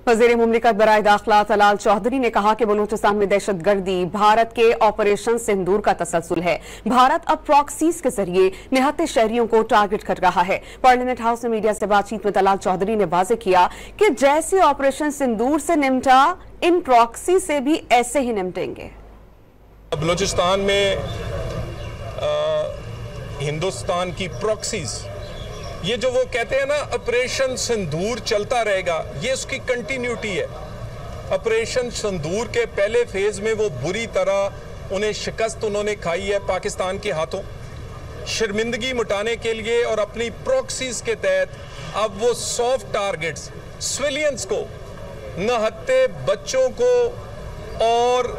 वज़ीर मुमलिकत बराए दाखिला तलाल चौधरी ने कहा कि बलूचिस्तान में दहशतगर्दी भारत के ऑपरेशन सिंदूर का तसलसल है। भारत अब प्रॉक्सीज के जरिए निहत्ते शहरियों को टारगेट कर रहा है। पार्लियामेंट हाउस में मीडिया से बातचीत में तलाल चौधरी ने वाज़ेह किया कि जैसे ऑपरेशन सिंदूर से निमटा, इन प्रॉक्सी से भी ऐसे ही निमटेंगे। बलूचिस्तान में हिंदुस्तान की प्रॉक्सीज, ये जो वो कहते हैं ना ऑपरेशन सिंदूर चलता रहेगा, ये उसकी कंटिन्यूटी है। ऑपरेशन सिंदूर के पहले फेज में वो बुरी तरह उन्हें शिकस्त उन्होंने खाई है पाकिस्तान के हाथों। शर्मिंदगी मिटाने के लिए और अपनी प्रॉक्सीज के तहत अब वो सॉफ्ट टारगेट्स, सिविलियंस को, नहत्ते बच्चों को और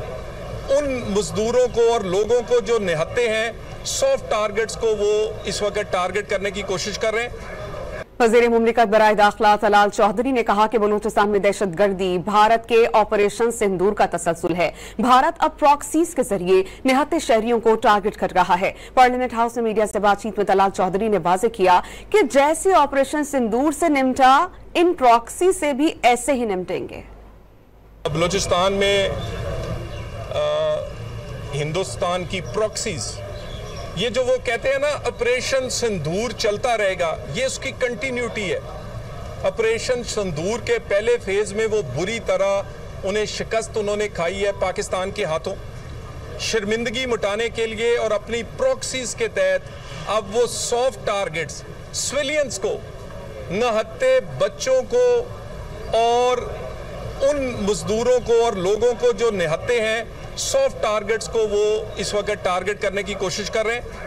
उन मजदूरों को और लोगों को जो निहत्ते हैं, सॉफ्ट टारगेट्स को वो इस वक्त टारगेट करने की कोशिश कर रहे हैं। वज़ीर मुमलिकत बराए दाखिला तलाल चौधरी ने कहा कि बलूचिस्तान में दहशतगर्दी भारत के ऑपरेशन सिंदूर का तसलसल है। भारत अब प्रॉक्सीज के जरिए निहत्ते शहरियों को टारगेट कर रहा है। पार्लियामेंट हाउस में मीडिया से बातचीत में तलाल चौधरी ने वाज़ेह किया कि जैसे ऑपरेशन सिंदूर से निमटा, इन प्रॉक्सी से भी ऐसे ही निमटेंगे। बलूचिस्तान में हिंदुस्तान की प्रॉक्सीज, ये जो वो कहते हैं ना ऑपरेशन सिंदूर चलता रहेगा, ये उसकी कंटिन्यूटी है। ऑपरेशन सिंदूर के पहले फेज में वो बुरी तरह उन्हें शिकस्त उन्होंने खाई है पाकिस्तान के हाथों। शर्मिंदगी मिटाने के लिए और अपनी प्रॉक्सीज के तहत अब वो सॉफ्ट टारगेट्स, सिविलियंस को, नहत्ते बच्चों को और उन मजदूरों को और लोगों को जो निहत्ते हैं, सॉफ्ट टारगेट्स को वो इस वक्त टारगेट करने की कोशिश कर रहे हैं।